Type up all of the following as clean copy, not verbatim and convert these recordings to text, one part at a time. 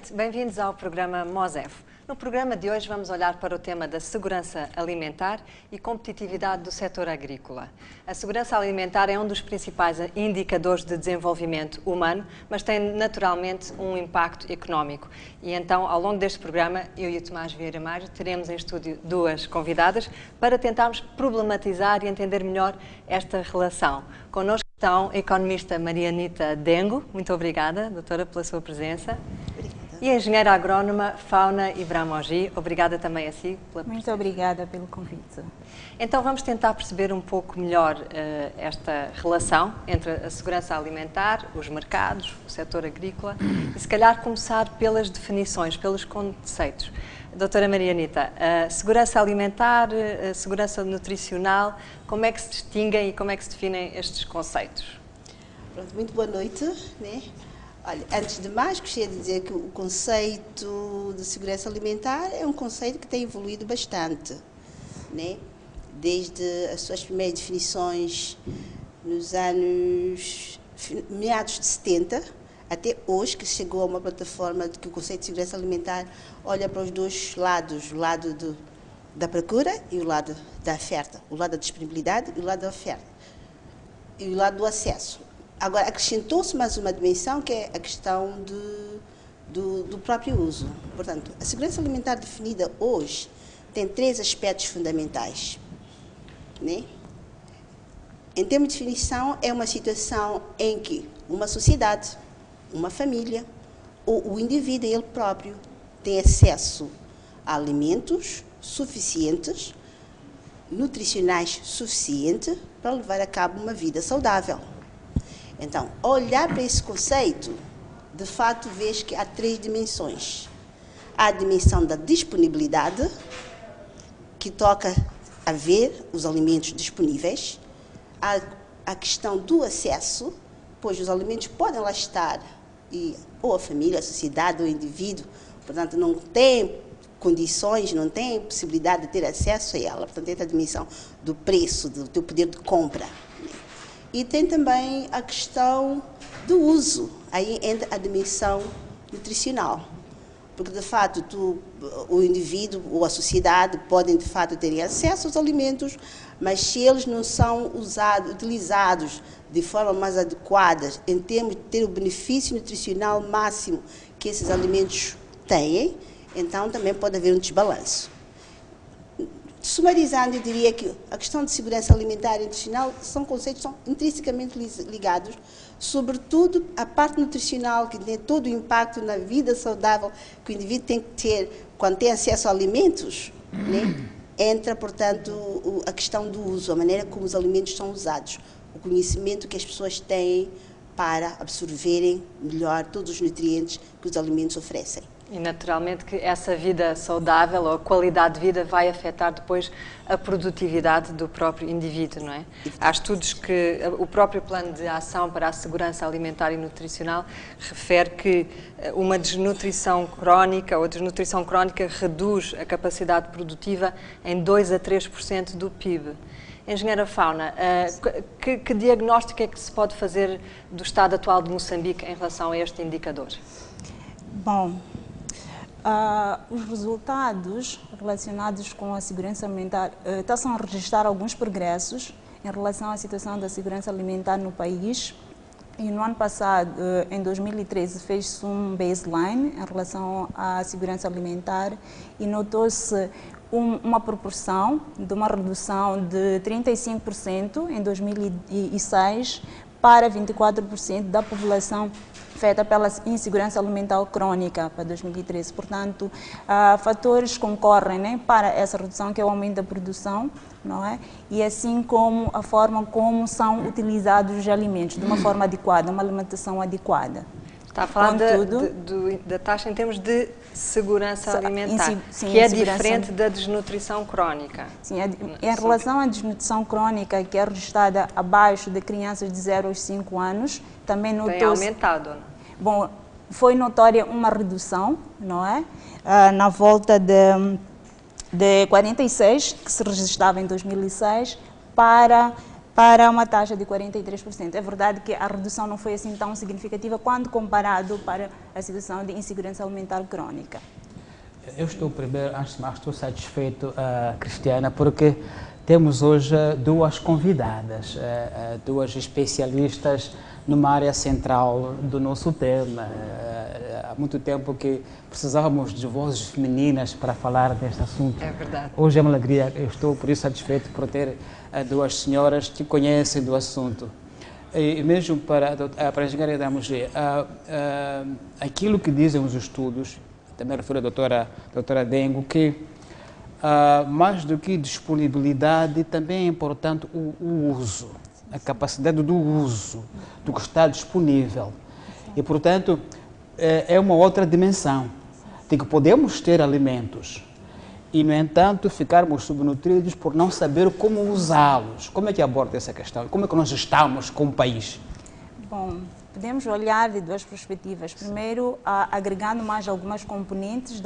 noite, bem-vindos ao programa MOSEF. No programa de hoje vamos olhar para o tema da segurança alimentar e competitividade do setor agrícola. A segurança alimentar é um dos principais indicadores de desenvolvimento humano, mas tem naturalmente um impacto económico. E então, ao longo deste programa, eu e o Tomás Vieira Mário teremos em estúdio duas convidadas para tentarmos problematizar e entender melhor esta relação. Connosco estão a economista Marianita Dengo. Muito obrigada, doutora, pela sua presença. E a engenheira agrónoma Fauna Ibramogi, obrigada também a si pela presença. Muito obrigada pelo convite. Então vamos tentar perceber um pouco melhor esta relação entre a segurança alimentar, os mercados, o setor agrícola e se calhar começar pelas definições, pelos conceitos. Doutora Marianita, a segurança alimentar, a segurança nutricional, como é que se distinguem e como é que se definem estes conceitos? Pronto, muito boa noite, né? Olha, antes de mais, gostaria de dizer que o conceito de segurança alimentar é um conceito que tem evoluído bastante, né? Desde as suas primeiras definições nos anos meados de 70, até hoje, que chegou a uma plataforma de que o conceito de segurança alimentar olha para os dois lados, o lado da procura e o lado da oferta, o lado da disponibilidade e o lado da oferta, e o lado do acesso. Agora, acrescentou-se mais uma dimensão, que é a questão do próprio uso. Portanto, a segurança alimentar definida hoje tem três aspectos fundamentais, né? Em termos de definição, é uma situação em que uma sociedade, uma família, ou o indivíduo ele próprio tem acesso a alimentos suficientes, nutricionais suficientes, para levar a cabo uma vida saudável. Então, ao olhar para esse conceito, de fato, vês que há três dimensões. Há a dimensão da disponibilidade, que toca a ver os alimentos disponíveis. Há a questão do acesso, pois os alimentos podem lá estar, e ou a família, a sociedade, ou o indivíduo, portanto, não tem condições, não tem possibilidade de ter acesso a ela. Portanto, tem a dimensão do preço, do teu poder de compra. E tem também a questão do uso, aí entra a dimensão nutricional. Porque, de fato, o indivíduo ou a sociedade podem, de fato, ter acesso aos alimentos, mas se eles não são utilizados de forma mais adequada, em termos de ter o benefício nutricional máximo que esses alimentos têm, então também pode haver um desbalanço. Sumarizando, eu diria que a questão de segurança alimentar e nutricional são conceitos que são intrinsecamente ligados, sobretudo a parte nutricional, que tem todo o impacto na vida saudável que o indivíduo tem que ter quando tem acesso a alimentos, né? Entra, portanto, a questão do uso, a maneira como os alimentos são usados, o conhecimento que as pessoas têm para absorverem melhor todos os nutrientes que os alimentos oferecem. E naturalmente que essa vida saudável ou a qualidade de vida vai afetar depois a produtividade do próprio indivíduo, não é? Há estudos que o próprio plano de ação para a segurança alimentar e nutricional refere que uma desnutrição crónica ou desnutrição crónica reduz a capacidade produtiva em 2 a 3% do PIB. Engenheira Fauna, que diagnóstico é que se pode fazer do estado atual de Moçambique em relação a este indicador? Bom, os resultados relacionados com a segurança alimentar estão a registrar alguns progressos em relação à situação da segurança alimentar no país. E no ano passado, em 2013, fez-se um baseline em relação à segurança alimentar e notou-se uma proporção de uma redução de 35% em 2006 para 24% da população feita pela insegurança alimentar crônica para 2013. Portanto, fatores concorrem, né, para essa redução, que é o aumento da produção, não é? E assim como a forma como são utilizados os alimentos, de uma forma adequada, uma alimentação adequada. Está a falar da taxa em termos de segurança alimentar, sim, que é diferente da desnutrição crónica. Sim, em relação à desnutrição crónica, que é registrada abaixo de crianças de 0 aos 5 anos, também notou-se... Tem aumentado, não? Bom, foi notória uma redução, não é? Na volta de 46, que se registrava em 2006, para para uma taxa de 43%. É verdade que a redução não foi assim tão significativa quando comparado para a situação de insegurança alimentar crônica. Eu estou, primeiro, antes de mais, estou satisfeito, Cristiana, porque temos hoje duas convidadas, duas especialistas numa área central do nosso tema. Há muito tempo que precisávamos de vozes femininas para falar deste assunto. É verdade. Hoje é uma alegria, eu estou por isso satisfeito por ter duas senhoras que conhecem do assunto. E mesmo para a engenharia da mulher, aquilo que dizem os estudos, também refere a doutora Dengo, que mais do que disponibilidade, também é importante o uso, a capacidade do uso do que está disponível. E, portanto, é uma outra dimensão de que podemos ter alimentos e, no entanto, ficarmos subnutridos por não saber como usá-los. Como é que aborda essa questão? Como é que nós estamos como país? Bom, podemos olhar de duas perspectivas. Primeiro, agregando mais algumas componentes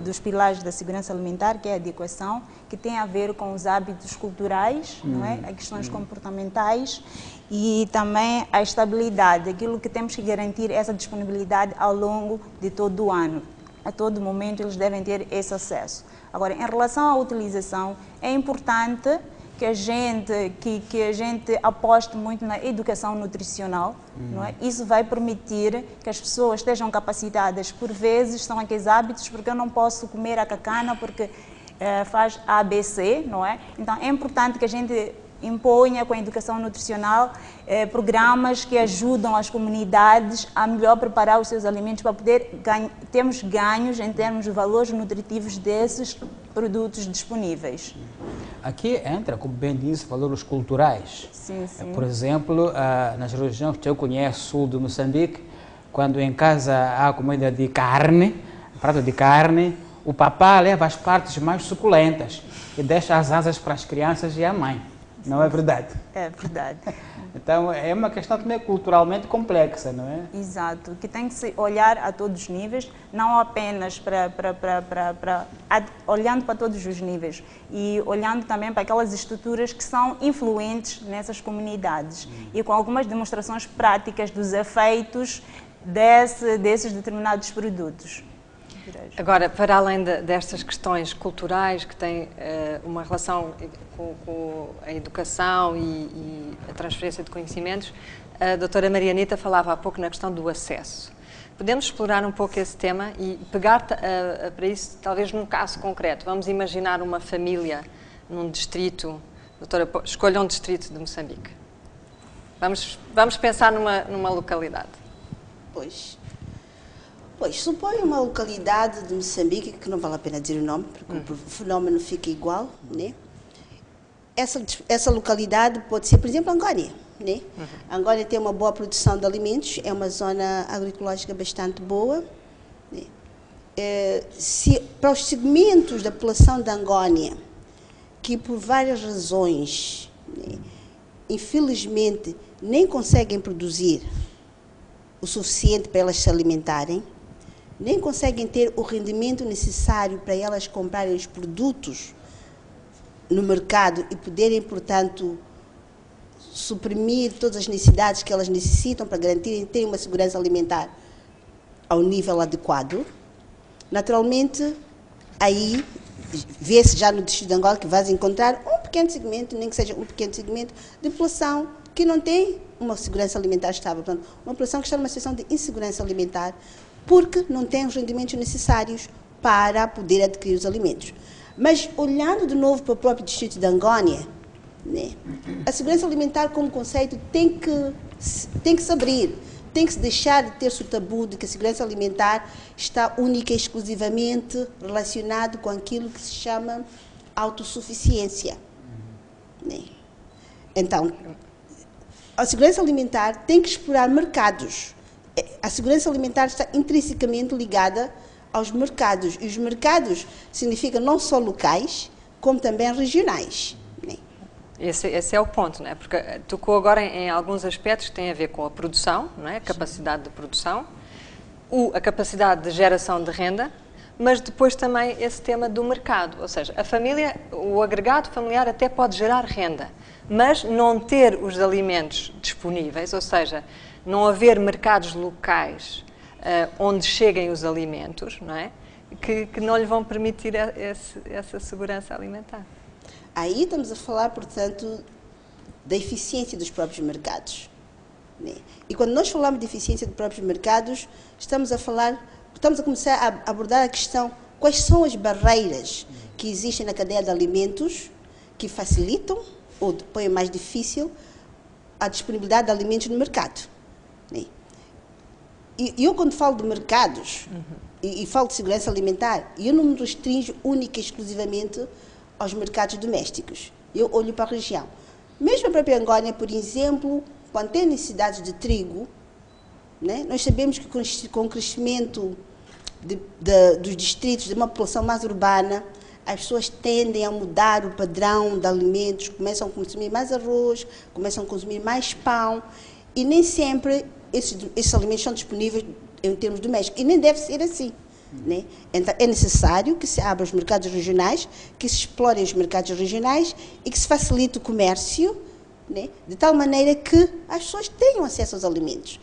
dos pilares da segurança alimentar, que é a adequação, que tem a ver com os hábitos culturais, não é? As questões comportamentais e também a estabilidade, aquilo que temos que garantir essa disponibilidade ao longo de todo o ano. A todo momento eles devem ter esse acesso. Agora, em relação à utilização, é importante que a gente aposte muito na educação nutricional, não é? Isso vai permitir que as pessoas estejam capacitadas. Por vezes são aqueles hábitos, porque eu não posso comer a cacana porque faz ABC, não é? Então é importante que a gente imponha com a educação nutricional programas que ajudam as comunidades a melhor preparar os seus alimentos para poder termos ganhos em termos de valores nutritivos desses produtos disponíveis. Aqui entra, como bem disse, valores culturais. Sim, sim. Por exemplo, nas regiões que eu conheço, sul do Moçambique, quando em casa há comida de carne, prato de carne, o papá leva as partes mais suculentas e deixa as asas para as crianças e a mãe. Não é verdade? É verdade. Então, é uma questão também culturalmente complexa, não é? Exato, que tem que se olhar a todos os níveis, não apenas olhando para todos os níveis e olhando também para aquelas estruturas que são influentes nessas comunidades e com algumas demonstrações práticas dos efeitos desses determinados produtos. Agora, para além destas questões culturais que têm uma relação com a educação e a transferência de conhecimentos, a doutora Marianita falava há pouco na questão do acesso. Podemos explorar um pouco esse tema e pegar para isso, talvez num caso concreto. Vamos imaginar uma família num distrito, doutora, escolha um distrito de Moçambique. Vamos pensar numa localidade. Pois, supõe uma localidade de Moçambique, que não vale a pena dizer o nome, porque o fenómeno fica igual, né? Essa localidade pode ser, por exemplo, Angônia, né? Angônia tem uma boa produção de alimentos, é uma zona agroecológica bastante boa, né? Para os segmentos da população de Angônia, que por várias razões, né, infelizmente, nem conseguem produzir o suficiente para elas se alimentarem, nem conseguem ter o rendimento necessário para elas comprarem os produtos no mercado e poderem, portanto, suprimir todas as necessidades que elas necessitam para garantirem ter uma segurança alimentar ao nível adequado. Naturalmente, aí vê-se já no distrito de Angola que vais encontrar um pequeno segmento, nem que seja um pequeno segmento, de população que não tem uma segurança alimentar estável. Portanto, uma população que está numa situação de insegurança alimentar porque não tem os rendimentos necessários para poder adquirir os alimentos. Mas, olhando de novo para o próprio distrito de Angônia, né, a segurança alimentar como conceito tem que se abrir, tem que se deixar de ter-se o tabu de que a segurança alimentar está única e exclusivamente relacionado com aquilo que se chama autossuficiência. Né? Então, a segurança alimentar tem que explorar mercados. A segurança alimentar está intrinsecamente ligada aos mercados. E os mercados significam não só locais, como também regionais. Né? Esse é o ponto, não é? Porque tocou agora em alguns aspectos que têm a ver com a produção, não é? A capacidade de produção, a capacidade de geração de renda, mas depois também esse tema do mercado, ou seja, a família, o agregado familiar até pode gerar renda, mas não ter os alimentos disponíveis, ou seja, não haver mercados locais onde cheguem os alimentos, não é? Que não lhe vão permitir essa segurança alimentar. Aí estamos a falar, portanto, da eficiência dos próprios mercados. Né? E quando nós falamos de eficiência dos próprios mercados, estamos a começar a abordar a questão: quais são as barreiras que existem na cadeia de alimentos que facilitam ou põem mais difícil a disponibilidade de alimentos no mercado. Né? E eu, quando falo de mercados e falo de segurança alimentar, eu não me restringo única e exclusivamente aos mercados domésticos. Eu olho para a região. Mesmo a própria Angônia, por exemplo, quando tem necessidades de trigo, né, nós sabemos que com o crescimento dos distritos, de uma população mais urbana, as pessoas tendem a mudar o padrão de alimentos, começam a consumir mais arroz, começam a consumir mais pão, e nem sempre esses alimentos são disponíveis em termos domésticos, e nem deve ser assim. Né? Então, é necessário que se abra os mercados regionais, que se explorem os mercados regionais e que se facilite o comércio, né? De tal maneira que as pessoas tenham acesso aos alimentos.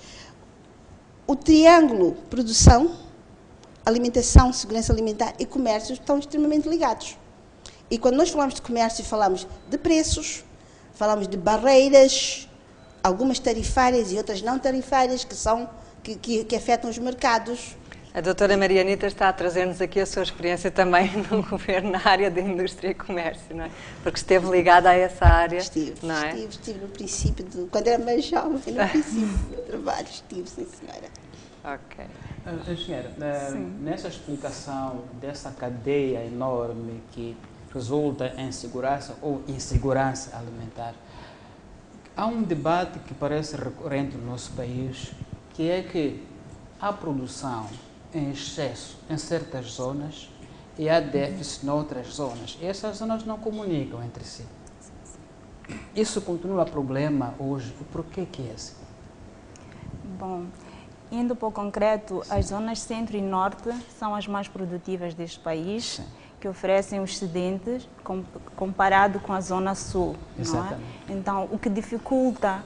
O triângulo produção, alimentação, segurança alimentar e comércio estão extremamente ligados. E quando nós falamos de comércio, falamos de preços, falamos de barreiras, algumas tarifárias e outras não tarifárias que afetam os mercados. A doutora Marianita está a trazer-nos aqui a sua experiência também no governo na área da indústria e comércio, não é? Porque esteve ligada a essa área, não é? Estive no princípio, quando era mais jovem, no princípio do meu trabalho, sim, senhora. Ok. Engenheira, nessa explicação dessa cadeia enorme que resulta em segurança ou insegurança alimentar, há um debate que parece recorrente no nosso país, que é que há produção em excesso em certas zonas e há déficit noutras zonas. E essas zonas não comunicam entre si. Isso continua problema hoje. E por que é assim? Bom, indo para o concreto, as zonas centro e norte são as mais produtivas deste país. Sim. Que oferecem os excedentes comparado com a zona sul. Não é? Então, o que dificulta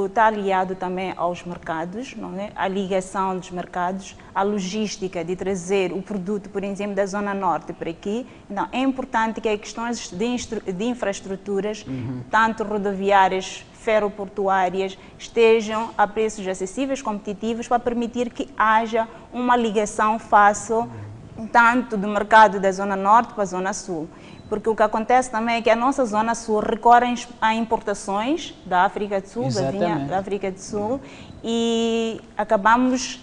está aliado também aos mercados, não é? A ligação dos mercados, a logística de trazer o produto, por exemplo, da zona norte para aqui. Então, é importante que as questões de infraestruturas, tanto rodoviárias, ferroportuárias, estejam a preços acessíveis, competitivos, para permitir que haja uma ligação fácil tanto do mercado da zona norte para a zona sul. Porque o que acontece também é que a nossa zona sul recorre a importações da África do Sul, da vinha da África do Sul, e acabamos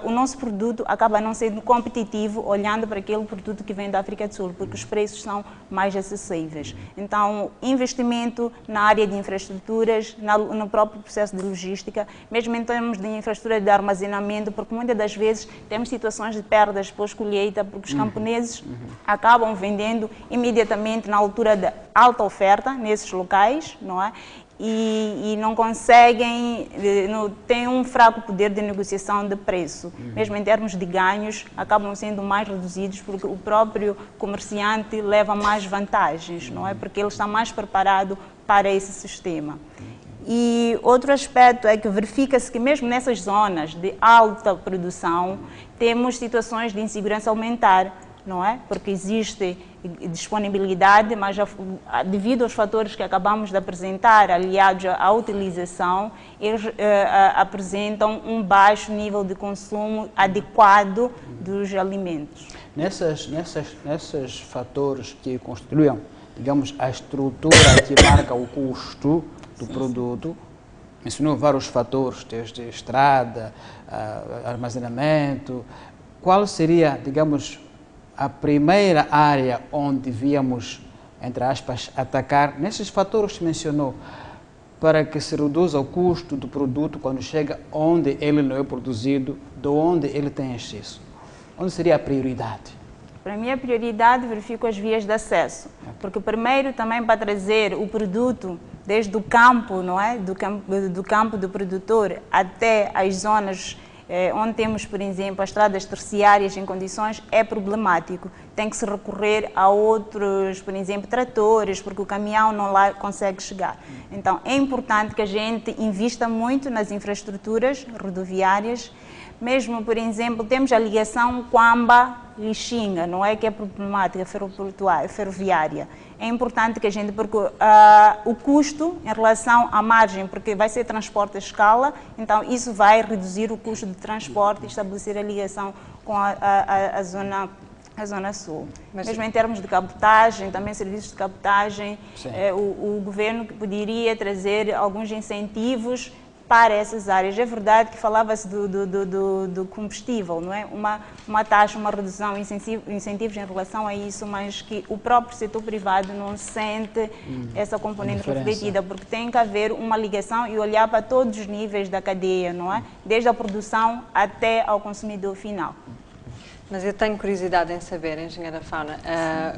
o nosso produto acaba não sendo competitivo olhando para aquele produto que vem da África do Sul, porque os preços são mais acessíveis. Então, investimento na área de infraestruturas, no próprio processo de logística, mesmo em termos de infraestrutura de armazenamento, porque muitas das vezes temos situações de perdas pós-colheita, porque os camponeses acabam vendendo imediatamente na altura da alta oferta nesses locais, não é? E não conseguem, têm um fraco poder de negociação de preço. Mesmo em termos de ganhos, acabam sendo mais reduzidos porque o próprio comerciante leva mais vantagens, não é? Porque ele está mais preparado para esse sistema. E outro aspecto é que verifica-se que mesmo nessas zonas de alta produção, temos situações de insegurança alimentar, não é? Porque existe disponibilidade, mas devido aos fatores que acabamos de apresentar, aliados à utilização, eles apresentam um baixo nível de consumo adequado dos alimentos. Nesses fatores que constituem, digamos, a estrutura que marca o custo do produto, mencionou vários fatores, desde estrada, armazenamento. Qual seria, digamos, a primeira área onde devíamos, entre aspas, atacar nesses fatores que mencionou, para que se reduza o custo do produto quando chega onde ele não é produzido, de onde ele tem excesso? Onde seria a prioridade? Para mim, a prioridade verifico as vias de acesso, porque primeiro também para trazer o produto desde o campo, não é? Do campo do produtor até as zonas onde temos, por exemplo, as estradas terciárias em condições, é problemático. Tem que se recorrer a outros, por exemplo, tratores, porque o caminhão não lá consegue chegar. Então, é importante que a gente invista muito nas infraestruturas rodoviárias. Mesmo, por exemplo, temos a ligação Quamba-Lixinga, não é que é problemática ferroviária. É importante que a gente, porque o custo em relação à margem, porque vai ser transporte à escala, então isso vai reduzir o custo de transporte e estabelecer a ligação com a zona sul. Mas, mesmo em termos de cabotagem, também serviços de cabotagem, o governo poderia trazer alguns incentivos para essas áreas. É verdade que falava-se do combustível, não é? Uma taxa, uma redução, incentivos em relação a isso, mas que o próprio setor privado não sente essa componente refletida, porque tem que haver uma ligação e olhar para todos os níveis da cadeia, não é? Desde a produção até ao consumidor final. Mas eu tenho curiosidade em saber, engenheira Fauna,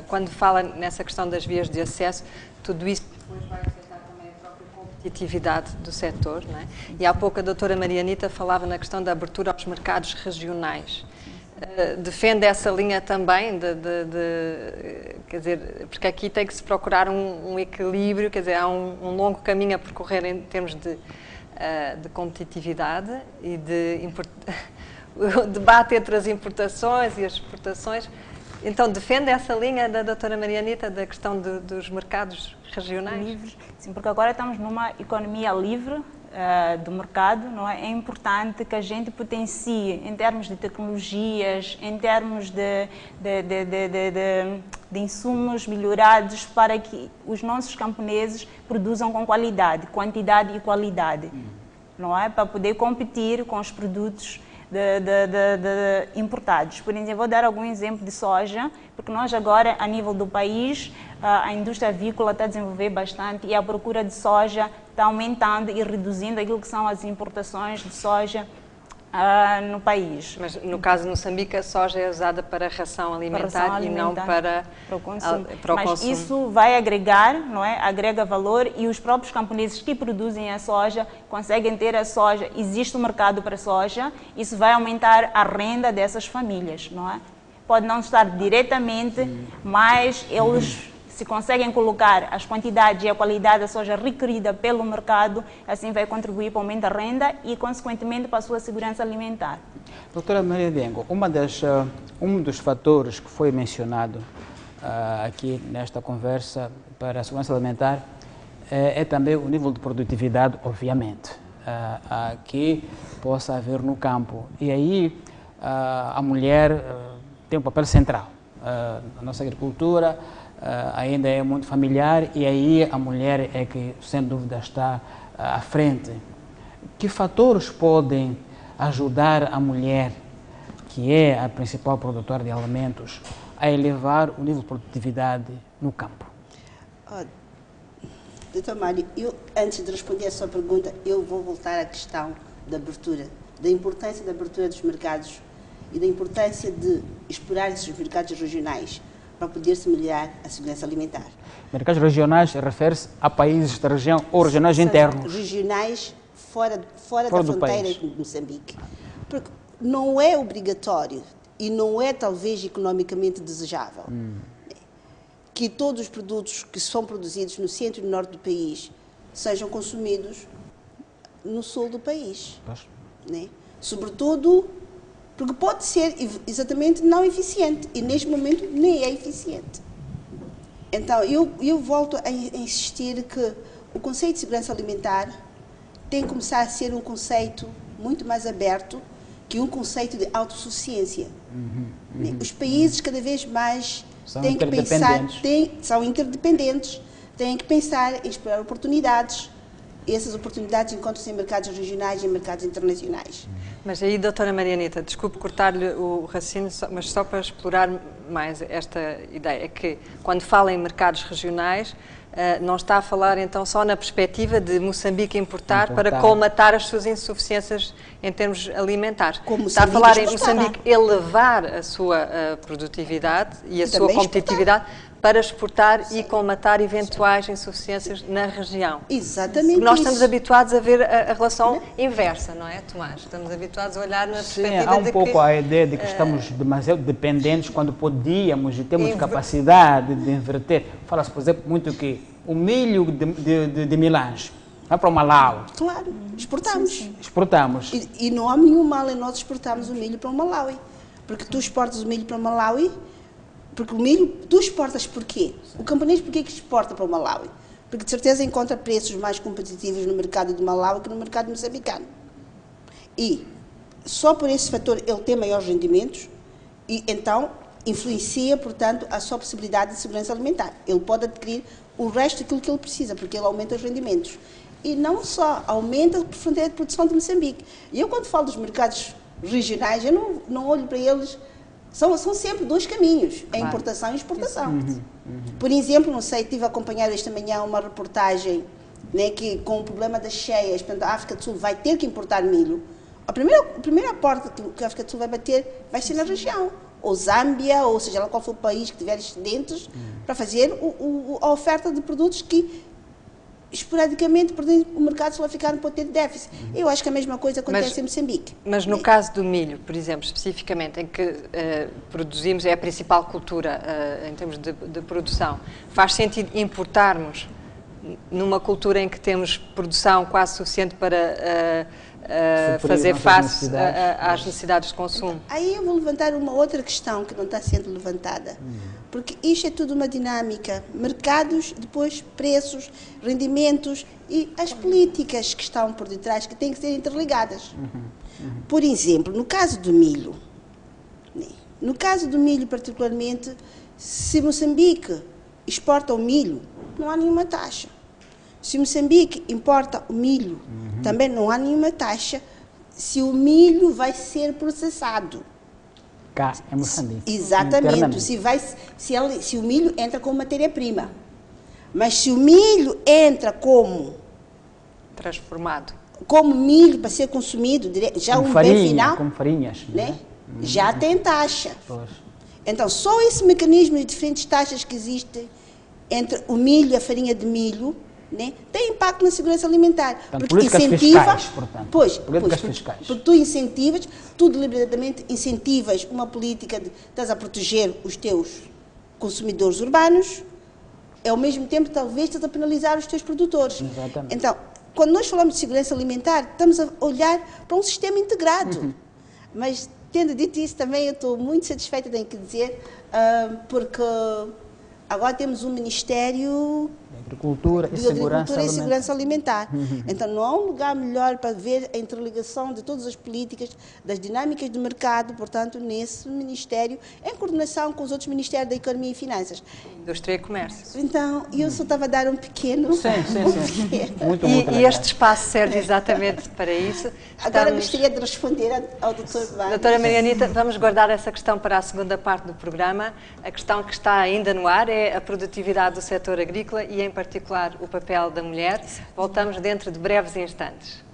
quando fala nessa questão das vias de acesso, tudo isso depois vai afetar também a própria competitividade do setor, não é? E há pouco a doutora Marianita falava na questão da abertura aos mercados regionais. Defende essa linha também, quer dizer, porque aqui tem que se procurar um equilíbrio, quer dizer, há um longo caminho a percorrer em termos de competitividade e o debate entre as importações e as exportações. Então, defende essa linha da doutora Marianita, da questão dos mercados regionais? Livres. Sim, porque agora estamos numa economia livre do mercado, não é? É importante que a gente potencie em termos de tecnologias, em termos de insumos melhorados para que os nossos camponeses produzam com qualidade, quantidade e qualidade, não é? Para poder competir com os produtos importados. Por exemplo, vou dar algum exemplo de soja, porque nós agora, a nível do país, a indústria avícola está a desenvolver bastante e a procura de soja está aumentando e reduzindo aquilo que são as importações de soja no país. Mas no caso de Moçambique, a soja é usada para ração alimentar, e não para o consumo. Mas consumo. Isso vai agregar, não é? Agrega valor e os próprios camponeses que produzem a soja conseguem ter a soja. Existe um mercado para a soja, isso vai aumentar a renda dessas famílias, não é? Pode não estar diretamente, mas eles se conseguem colocar as quantidades e a qualidade da soja requerida pelo mercado, assim vai contribuir para o aumento da renda e, consequentemente, para a sua segurança alimentar. Doutora Maria Dengo, um dos fatores que foi mencionado aqui nesta conversa para a segurança alimentar é também o nível de produtividade, obviamente, que possa haver no campo. E aí a mulher tem um papel central. A nossa agricultura ainda é muito familiar e aí a mulher é que, sem dúvida, está à frente. Que fatores podem ajudar a mulher, que é a principal produtora de alimentos, a elevar o nível de produtividade no campo? Doutor Mário, antes de responder a sua pergunta, eu vou voltar à questão da abertura, da importância da abertura dos mercados e da importância de explorar esses mercados regionais para poder-se melhorar a segurança alimentar. Mercados regionais refere-se a países da região ou regionais internos? Regionais fora da fronteira de Moçambique. Porque não é obrigatório e não é talvez economicamente desejável que todos os produtos que são produzidos no centro e no norte do país sejam consumidos no sul do país. Né? Sobretudo porque pode ser exatamente não eficiente e neste momento nem é eficiente. Então eu volto a insistir que o conceito de segurança alimentar tem que começar a ser um conceito muito mais aberto que um conceito de autossuficiência. Os países cada vez mais têm que pensar, são interdependentes, têm que pensar em explorar oportunidades. Essas oportunidades encontram-se em mercados regionais e em mercados internacionais. Mas aí, doutora Marianita, desculpe cortar-lhe o raciocínio, mas só para explorar mais esta ideia, é que quando fala em mercados regionais, não está a falar então só na perspectiva de Moçambique importar para colmatar as suas insuficiências em termos alimentares. Está a falar em Moçambique elevar a sua produtividade e a sua competitividade para exportar e colmatar eventuais insuficiências na região. Exatamente. Nós isso. estamos habituados a ver a relação inversa, não é, Tomás? Estamos habituados a olhar na perspectiva há um de pouco que, a ideia de que estamos demasiado dependentes quando podíamos e temos capacidade de inverter. Fala-se, por exemplo, muito que o milho de Milange vai para o Malau. Claro, exportamos. Sim, sim. Exportamos. E não há nenhum mal em nós exportarmos o milho para o Malawi. Porque tu exportas o milho para o Malawi, porque o milho, tu exportas porquê? O camponês porquê que exporta para o Malawi? Porque de certeza encontra preços mais competitivos no mercado do Malawi que no mercado moçambicano. E só por esse fator ele tem maiores rendimentos e então influencia, portanto, a sua possibilidade de segurança alimentar. Ele pode adquirir o resto daquilo que ele precisa, porque ele aumenta os rendimentos. E não só, aumenta a fronteira de produção de Moçambique. E eu, quando falo dos mercados regionais, eu não olho para eles, são sempre dois caminhos, a importação e a exportação. Por exemplo, não sei, estive a acompanhar esta manhã uma reportagem, né, que com o problema das cheias, portanto, a África do Sul vai ter que importar milho. A primeira porta que a África do Sul vai bater vai ser na região, ou Zâmbia, ou seja lá qual for o país que tiver excedentes, para fazer a oferta de produtos que esporadicamente o mercado sul-africano pode ter déficit. Eu acho que a mesma coisa acontece em Moçambique. Mas no caso do milho, por exemplo, especificamente, em que produzimos, é a principal cultura em termos de produção, faz sentido importarmos numa cultura em que temos produção quase suficiente para fazer face às necessidades de consumo? Aí eu vou levantar uma outra questão que não está sendo levantada. Porque isto é tudo uma dinâmica. Mercados, depois preços, rendimentos e as políticas que estão por detrás, que têm que ser interligadas. Por exemplo, no caso do milho, particularmente, se Moçambique exporta o milho, não há nenhuma taxa. Se Moçambique importa o milho, também não há nenhuma taxa se o milho vai ser processado. Cá, em Moçambique. Exatamente. Se o milho entra como matéria-prima. Mas se o milho entra como transformado, como milho para ser consumido, já como um farinha, bem final, como farinhas, né? Já tem taxa. Pois. Então, só esse mecanismo de diferentes taxas que existem entre o milho e a farinha de milho, né, tem impacto na segurança alimentar. Portanto, porque políticas incentiva, fiscais, portanto. Políticas fiscais. Porque tu incentivas, tu deliberadamente incentivas uma política de estás a proteger os teus consumidores urbanos, ao mesmo tempo talvez estás a penalizar os teus produtores. Exatamente. Então, quando nós falamos de segurança alimentar, estamos a olhar para um sistema integrado. Mas, tendo dito isso, também eu estou muito satisfeita, tenho que dizer, porque agora temos um Ministério Agricultura e Segurança Alimentar. Então, não há um lugar melhor para ver a interligação de todas as políticas, das dinâmicas do mercado, portanto, nesse Ministério, em coordenação com os outros Ministérios da Economia e Finanças. Indústria e Comércio. Então, eu só estava a dar um pequeno... Sim. Muito E este espaço serve exatamente para isso. Agora gostaria de responder ao Dr. Vargas. Doutora Marianita, vamos guardar essa questão para a segunda parte do programa. A questão que está ainda no ar é a produtividade do setor agrícola e, em particular, o papel da mulher. Voltamos dentro de breves instantes.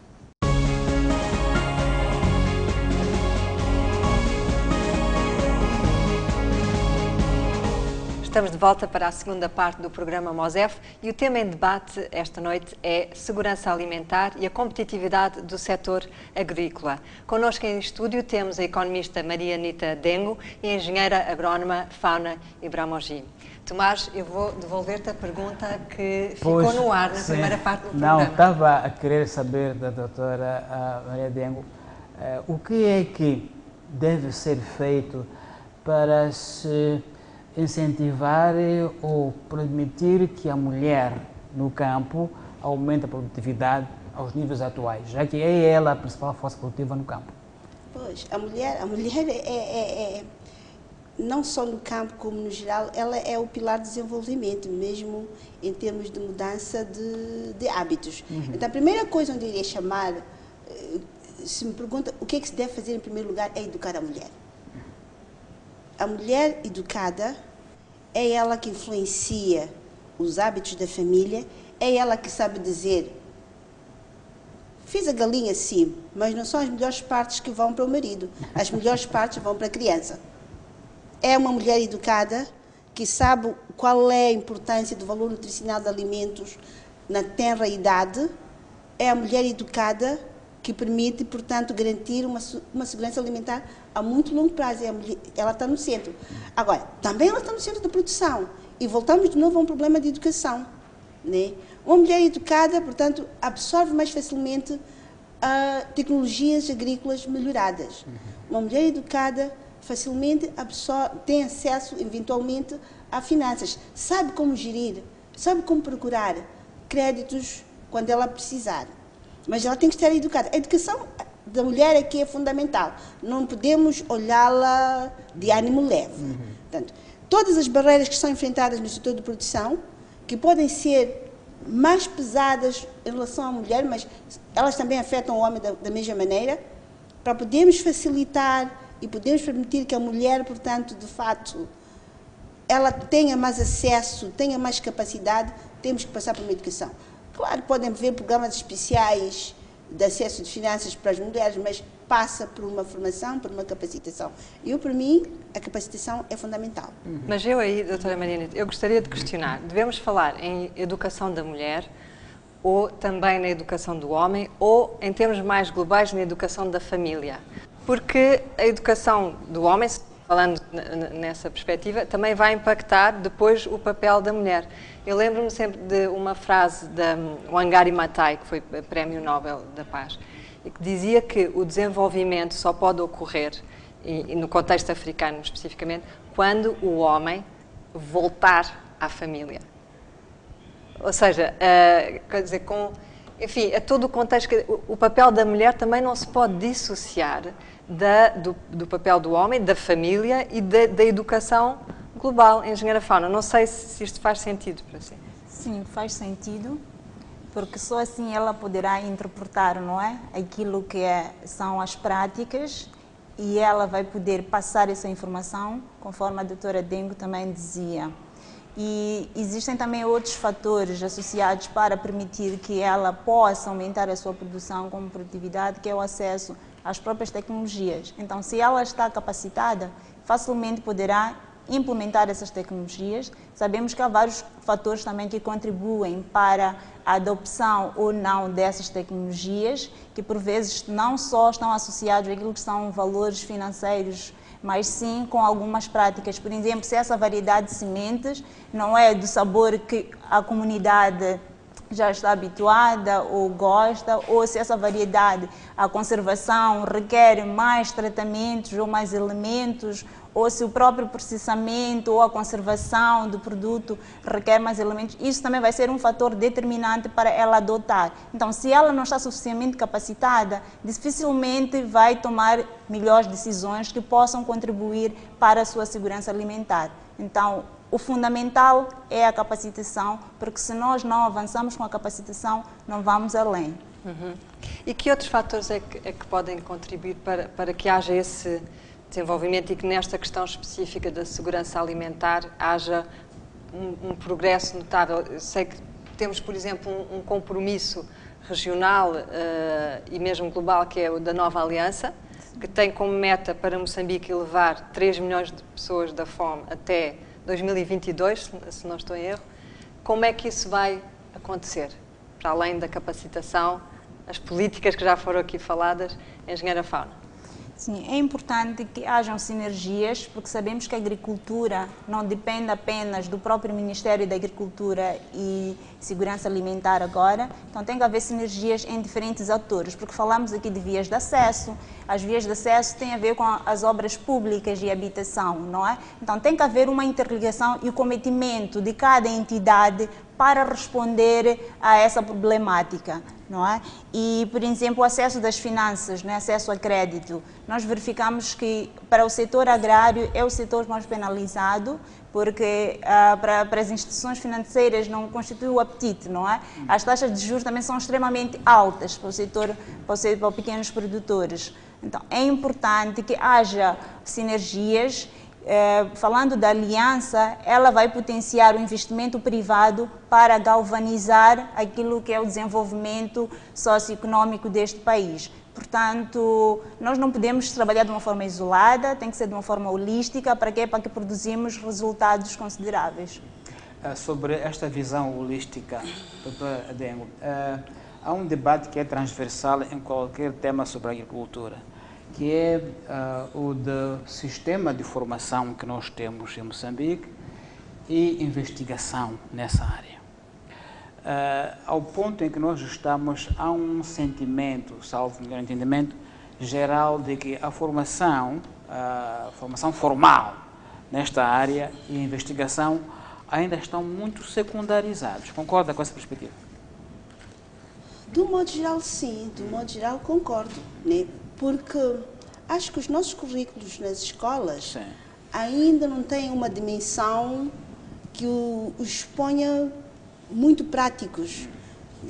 Estamos de volta para a segunda parte do programa MOSEF e o tema em debate esta noite é segurança alimentar e a competitividade do setor agrícola. Connosco em estúdio temos a economista Marianita Dengo e a engenheira agrónoma Fauna Ibramogi. Tomás, eu vou devolver-te a pergunta que ficou no ar na primeira parte do programa. Não, estava a querer saber da doutora Maria Dengo o que é que deve ser feito para se incentivar ou permitir que a mulher no campo aumente a produtividade aos níveis atuais, já que é ela a principal força produtiva no campo. Pois, a mulher não só no campo como no geral, ela é o pilar de desenvolvimento, mesmo em termos de mudança de hábitos. Então, a primeira coisa onde eu iria chamar, se me pergunta o que é que se deve fazer em primeiro lugar, é educar a mulher. A mulher educada é ela que influencia os hábitos da família, é ela que sabe dizer: fiz a galinha sim, mas não são as melhores partes que vão para o marido, as melhores partes vão para a criança. É uma mulher educada que sabe qual é a importância do valor nutricional de alimentos na tenra idade, é a mulher educada que permite, portanto, garantir uma segurança alimentar a muito longo prazo. Ela está no centro. Agora, também ela está no centro da produção. E voltamos de novo a um problema de educação, né? Uma mulher educada, portanto, absorve mais facilmente tecnologias agrícolas melhoradas. Uma mulher educada facilmente tem acesso, eventualmente, a finanças. Sabe como gerir, sabe como procurar créditos quando ela precisar. Mas ela tem que estar educada. A educação da mulher aqui é fundamental. Não podemos olhá-la de ânimo leve. Portanto, todas as barreiras que são enfrentadas no setor de produção, que podem ser mais pesadas em relação à mulher, mas elas também afetam o homem da mesma maneira, para podermos facilitar e podermos permitir que a mulher, portanto, de fato, ela tenha mais acesso, tenha mais capacidade, temos que passar por uma educação. Claro, podem haver programas especiais de acesso de finanças para as mulheres, mas passa por uma formação, por uma capacitação. Para mim, a capacitação é fundamental. Mas eu aí, doutora Mariana, eu gostaria de questionar, devemos falar em educação da mulher, ou também na educação do homem, ou, em termos mais globais, na educação da família? Porque a educação do homem, falando nessa perspectiva, também vai impactar depois o papel da mulher. Eu lembro-me sempre de uma frase da Wangari Maathai, que foi Prémio Nobel da Paz, e que dizia que o desenvolvimento só pode ocorrer, e no contexto africano especificamente, quando o homem voltar à família. Ou seja, quer dizer, enfim, a todo o contexto, o papel da mulher também não se pode dissociar do papel do homem, da família e da educação global. Engenheira Fauna, não sei se isto faz sentido para si. Sim, faz sentido, porque só assim ela poderá interpretar, não é, aquilo que são as práticas, e ela vai poder passar essa informação, conforme a doutora Dengo também dizia. E existem também outros fatores associados para permitir que ela possa aumentar a sua produção como produtividade, que é o acesso às próprias tecnologias. Então, se ela está capacitada, facilmente poderá implementar essas tecnologias. Sabemos que há vários fatores também que contribuem para a adopção ou não dessas tecnologias, que por vezes não só estão associados àquilo que são valores financeiros, mas sim com algumas práticas. Por exemplo, se essa variedade de sementes não é do sabor que a comunidade já está habituada ou gosta, ou se essa variedade, a conservação requer mais tratamentos ou mais elementos, ou se o próprio processamento ou a conservação do produto requer mais elementos, isso também vai ser um fator determinante para ela adotar. Então, se ela não está suficientemente capacitada, dificilmente vai tomar melhores decisões que possam contribuir para a sua segurança alimentar. Então, o fundamental é a capacitação, porque se nós não avançamos com a capacitação, não vamos além. E que outros fatores é que podem contribuir para que haja esse desenvolvimento e que nesta questão específica da segurança alimentar haja um progresso notável? Eu sei que temos, por exemplo, um compromisso regional e mesmo global, que é o da Nova Aliança, que tem como meta para Moçambique elevar 3 milhões de pessoas da fome até 2022, se não estou em erro. Como é que isso vai acontecer? Para além da capacitação, as políticas que já foram aqui faladas, Engenheira Fauna. Sim, é importante que hajam sinergias, porque sabemos que a agricultura não depende apenas do próprio Ministério da Agricultura e Segurança Alimentar agora, então tem que haver sinergias em diferentes atores, porque falamos aqui de vias de acesso, as vias de acesso têm a ver com as obras públicas e habitação, não é? Então tem que haver uma interligação e o cometimento de cada entidade para responder a essa problemática, não é? E, por exemplo, o acesso das finanças, né? Acesso a crédito. Nós verificamos que para o setor agrário é o setor mais penalizado, porque para as instituições financeiras não constitui o apetite, não é? As taxas de juros também são extremamente altas para o setor, para os pequenos produtores. Então, é importante que haja sinergias falando da aliança, ela vai potenciar o investimento privado para galvanizar aquilo que é o desenvolvimento socioeconômico deste país. Portanto, nós não podemos trabalhar de uma forma isolada, tem que ser de uma forma holística. Para quê? Para que produzimos resultados consideráveis. Sobre esta visão holística, Dr. Adengo, há um debate que é transversal em qualquer tema sobre a agricultura, que é o do sistema de formação que nós temos em Moçambique e investigação nessa área. Ao ponto em que nós estamos, há um sentimento, salvo o meu entendimento, geral de que a formação formal nesta área e a investigação ainda estão muito secundarizados. Concorda com essa perspectiva? Do modo geral, sim. Do modo geral, concordo, né? Porque acho que os nossos currículos nas escolas ainda não têm uma dimensão que os exponha muito práticos,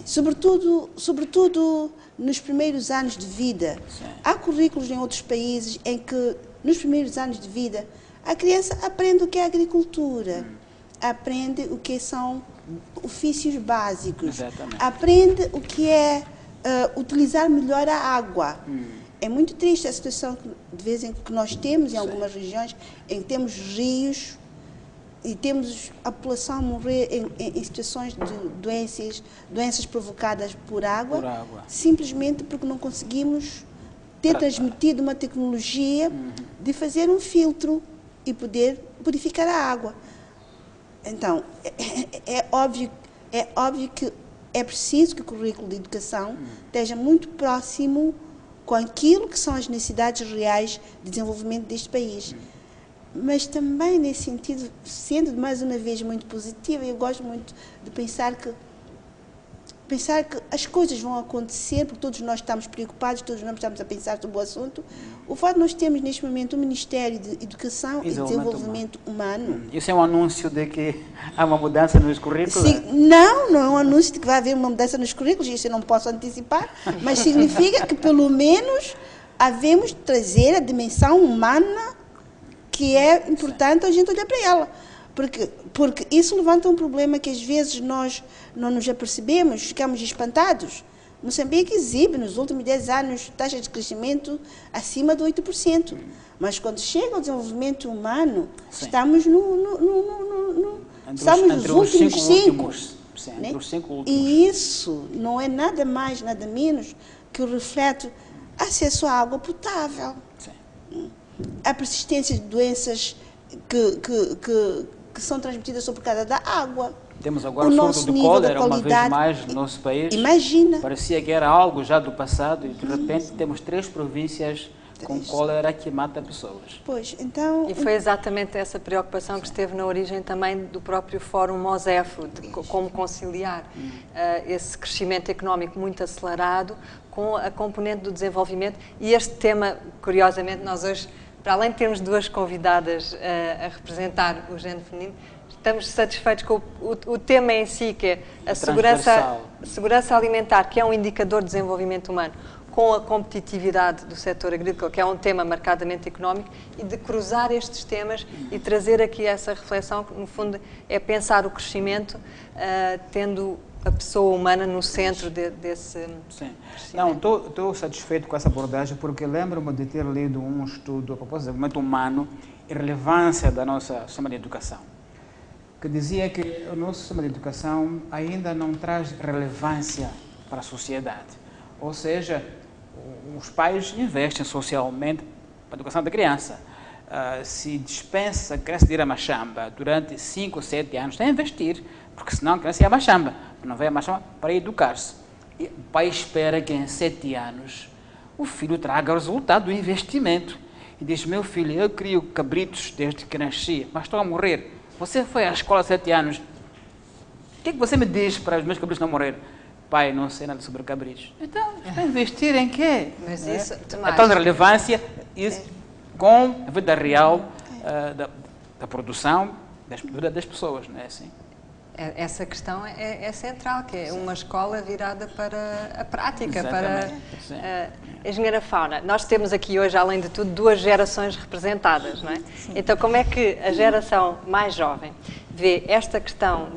sobretudo nos primeiros anos de vida. Há currículos em outros países em que, nos primeiros anos de vida, a criança aprende o que é agricultura, aprende o que são ofícios básicos, aprende o que é utilizar melhor a água. É muito triste a situação de vez em que nós temos em algumas regiões, em que temos rios e temos a população a morrer em situações de doenças provocadas por água, simplesmente porque não conseguimos ter transmitido uma tecnologia de fazer um filtro e poder purificar a água. Então, é óbvio que é preciso que o currículo de educação esteja muito próximo com aquilo que são as necessidades reais de desenvolvimento deste país. Mas também, nesse sentido, sendo mais uma vez muito positiva, eu gosto muito de pensar que as coisas vão acontecer, porque todos nós estamos preocupados, todos nós estamos a pensar sobre o assunto. O fato de nós termos, neste momento, um Ministério de Educação e Desenvolvimento Humano. Isso é um anúncio de que há uma mudança nos currículos? Sim, não é um anúncio de que vai haver uma mudança nos currículos, isso eu não posso antecipar, mas significa que, pelo menos, havemos de trazer a dimensão humana que é importante a gente olhar para ela. Porque isso levanta um problema que às vezes nós não nos apercebemos, ficamos espantados. Moçambique exibe nos últimos 10 anos taxa de crescimento acima de 8%. Mas quando chega ao desenvolvimento humano, estamos nos últimos 5. Entre os 5 últimos. E isso não é nada mais, nada menos que o reflexo acesso à água potável. A persistência de doenças que são transmitidas por causa da água. Temos agora o surto de cólera, uma vez mais, no nosso país. Imagina. Parecia que era algo já do passado e, de repente, temos 3 províncias com cólera que mata pessoas. Pois, então... E foi exatamente essa preocupação que esteve na origem também do próprio Fórum Mosefo, de como conciliar esse crescimento económico muito acelerado com a componente do desenvolvimento. E este tema, curiosamente, nós hoje, para além de termos 2 convidadas a representar o género feminino, estamos satisfeitos com o tema em si, que é a segurança alimentar, que é um indicador de desenvolvimento humano, com a competitividade do setor agrícola, que é um tema marcadamente económico, e de cruzar estes temas e trazer aqui essa reflexão, que no fundo é pensar o crescimento tendo a pessoa humana no centro desse... Sim. Não, estou satisfeito com essa abordagem, porque lembro-me de ter lido um estudo a propósito do desenvolvimento humano e relevância da nossa sistema de educação, que dizia que o nosso sistema de educação ainda não traz relevância para a sociedade. Ou seja, os pais investem socialmente para a educação da criança. Se dispensa a criança de ir a Machamba durante 5 ou 7 anos, tem a investir, porque senão a criança ia a Machamba, não vai a Machamba para educar-se. E o pai espera que em 7 anos o filho traga o resultado do investimento. E diz: meu filho, eu crio cabritos desde que nasci, mas estou a morrer. Você foi à escola há 7 anos. O que é que você me diz para os meus cabritos não morrer? Pai, não sei nada sobre cabritos. Então, está a investir em quê? Mas isso, a tal relevância, isso, com a vida real da produção das pessoas, não é assim? Essa questão é central, que é uma escola virada para a prática, Exatamente. para Engenheira Fauna, nós temos aqui hoje, além de tudo, duas gerações representadas, não é? Sim. Então, como é que a geração mais jovem vê esta questão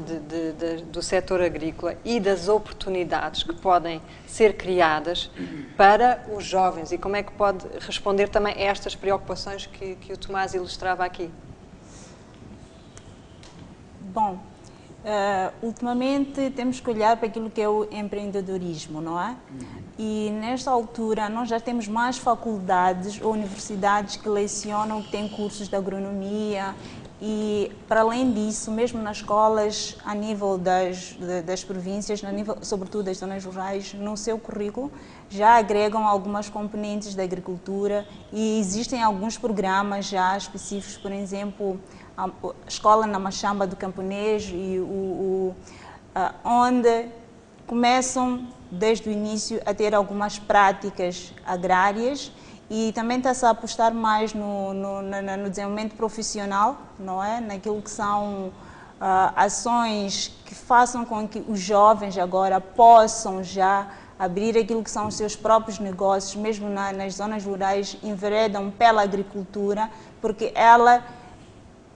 do setor agrícola e das oportunidades que podem ser criadas para os jovens e como é que pode responder também a estas preocupações que o Tomás ilustrava aqui? Bom, ultimamente temos que olhar para aquilo que é o empreendedorismo, não é? E nesta altura nós já temos mais faculdades ou universidades que lecionam, que têm cursos de agronomia e, para além disso, mesmo nas escolas a nível das províncias, sobretudo das zonas rurais, no seu currículo já agregam algumas componentes da agricultura e existem alguns programas já específicos, por exemplo, a escola na Machamba do Camponês, e onde começam desde o início a ter algumas práticas agrárias e também está-se a apostar mais no desenvolvimento profissional, não é? Naquilo que são ações que façam com que os jovens agora possam já abrir aquilo que são os seus próprios negócios, mesmo nas zonas rurais, enveredam pela agricultura, porque ela,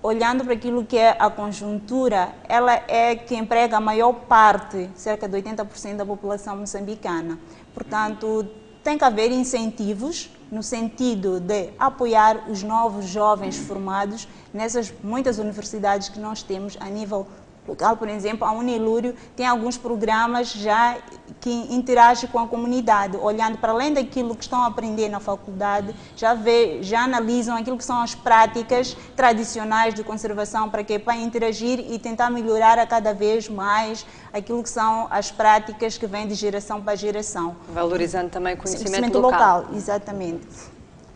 olhando para aquilo que é a conjuntura, ela é que emprega a maior parte, cerca de 80% da população moçambicana. Portanto, tem que haver incentivos no sentido de apoiar os novos jovens formados nessas muitas universidades que nós temos a nível local. Por exemplo, a Unilúrio tem alguns programas já que interagem com a comunidade, olhando para além daquilo que estão a aprender na faculdade, já analisam aquilo que são as práticas tradicionais de conservação para interagir e tentar melhorar a cada vez mais aquilo que são as práticas que vêm de geração para geração. Valorizando também o conhecimento local. Exatamente.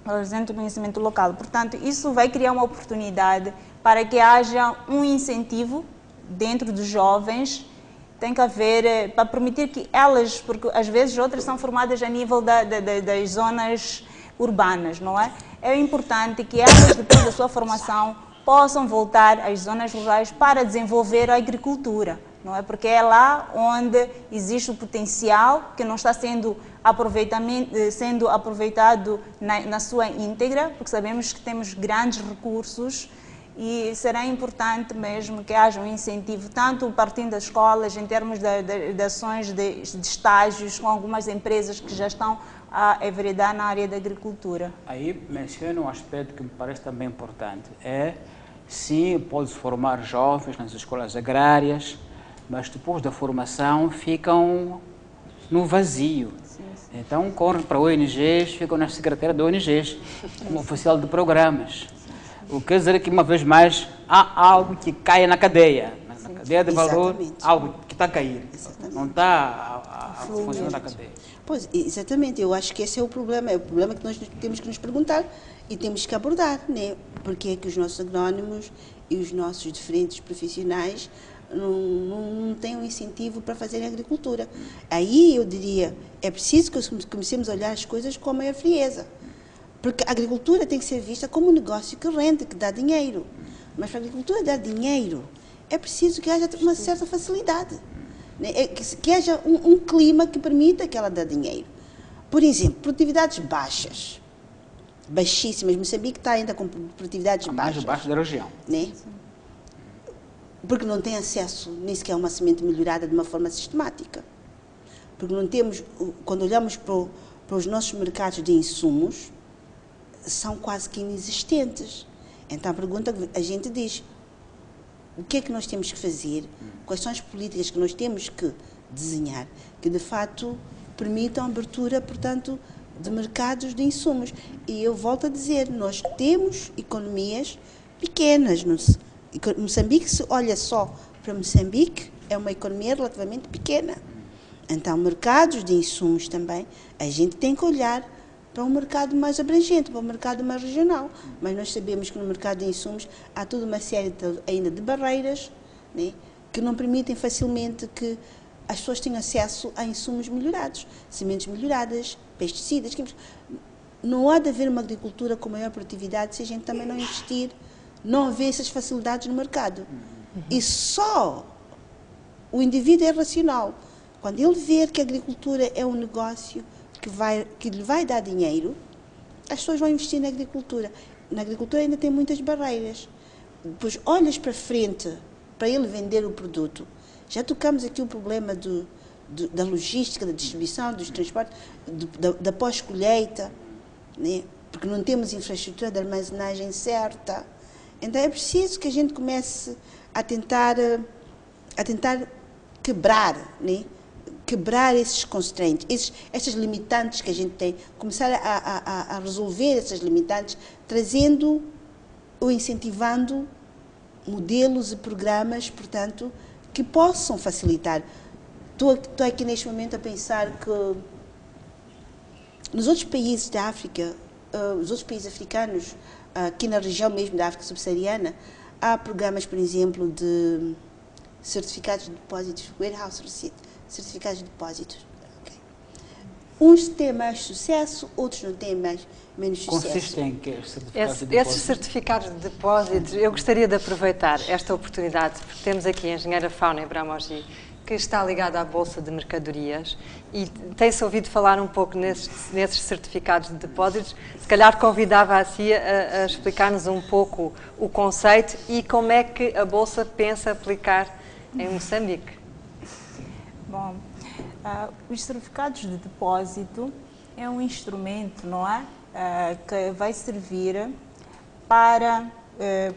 Valorizando o conhecimento local. Portanto, isso vai criar uma oportunidade para que haja um incentivo dentro dos jovens, tem que haver, para permitir que elas, porque às vezes outras são formadas a nível das zonas urbanas, não é? É importante que elas, depois da sua formação, possam voltar às zonas rurais para desenvolver a agricultura, não é? Porque é lá onde existe o potencial que não está sendo aproveitado na sua íntegra, porque sabemos que temos grandes recursos. E será importante mesmo que haja um incentivo, tanto partindo das escolas, em termos de ações de estágios com algumas empresas que já estão a enveredar na área da agricultura. Aí menciona um aspecto que me parece também importante, sim, pode-se formar jovens nas escolas agrárias, mas depois da formação ficam no vazio. Sim. Então correm para ONGs, ficam na secretaria de ONGs, como oficial de programas. O que quer dizer que, uma vez mais, há algo que cai na cadeia. Na cadeia de valor, algo que está a cair. Exatamente. Não está a funcionar na cadeia. Pois, exatamente. Eu acho que esse é o problema. É o problema que nós temos que nos perguntar e temos que abordar, né? Porque é que os nossos agrónomos e os nossos diferentes profissionais não têm um incentivo para fazerem agricultura. Aí, eu diria, é preciso que comecemos a olhar as coisas com a maior frieza. Porque a agricultura tem que ser vista como um negócio que rende, que dá dinheiro. Mas para a agricultura dar dinheiro, é preciso que haja uma certa facilidade. Né? Que haja um clima que permita que ela dê dinheiro. Por exemplo, produtividades baixas, baixíssimas. Moçambique está ainda com produtividades baixas. Mais baixo da região. Né? Porque não tem acesso nem sequer a uma semente melhorada de uma forma sistemática. Porque não temos, quando olhamos para os nossos mercados de insumos, são quase que inexistentes. Então a pergunta que a gente diz, o que é que nós temos que fazer, quais são as políticas que nós temos que desenhar, que de facto permitam a abertura, portanto, de mercados de insumos. E eu volto a dizer, nós temos economias pequenas. Moçambique, se olha só para Moçambique, é uma economia relativamente pequena. Então, mercados de insumos também, a gente tem que olhar para um mercado mais abrangente, para um mercado mais regional. Mas nós sabemos que no mercado de insumos há toda uma série ainda de barreiras, né, que não permitem facilmente que as pessoas tenham acesso a insumos melhorados, sementes melhoradas, pesticidas, químicos. Não há de haver uma agricultura com maior produtividade se a gente também não investir, não haver essas facilidades no mercado. E só o indivíduo é racional quando ele ver que a agricultura é um negócio que lhe vai dar dinheiro, as pessoas vão investir na agricultura. Na agricultura ainda tem muitas barreiras. Depois olhas para frente, para ele vender o produto. Já tocamos aqui o problema da logística, da distribuição, dos transportes, da pós-colheita, né? Porque não temos infraestrutura de armazenagem certa. Então é preciso que a gente comece a tentar quebrar, né? Quebrar esses constraints, essas limitantes que a gente tem, começar a resolver essas limitantes, trazendo ou incentivando modelos e programas, portanto, que possam facilitar. Estou aqui neste momento a pensar que nos outros países da África, os outros países africanos, aqui na região mesmo da África subsaariana, há programas, por exemplo, de certificados de depósitos, warehouse receipt, certificados de depósitos. Okay. Uns têm mais sucesso, outros não têm menos sucesso. Consistem em que esses certificados de depósitos, eu gostaria de aproveitar esta oportunidade, porque temos aqui a engenheira Fauna Ibramogi, que está ligada à Bolsa de Mercadorias e tem-se ouvido falar um pouco nesses certificados de depósitos. Se calhar convidava a si a explicar-nos um pouco o conceito e como é que a Bolsa pensa aplicar em Moçambique. Bom, os certificados de depósito é um instrumento, não é? Que vai servir para,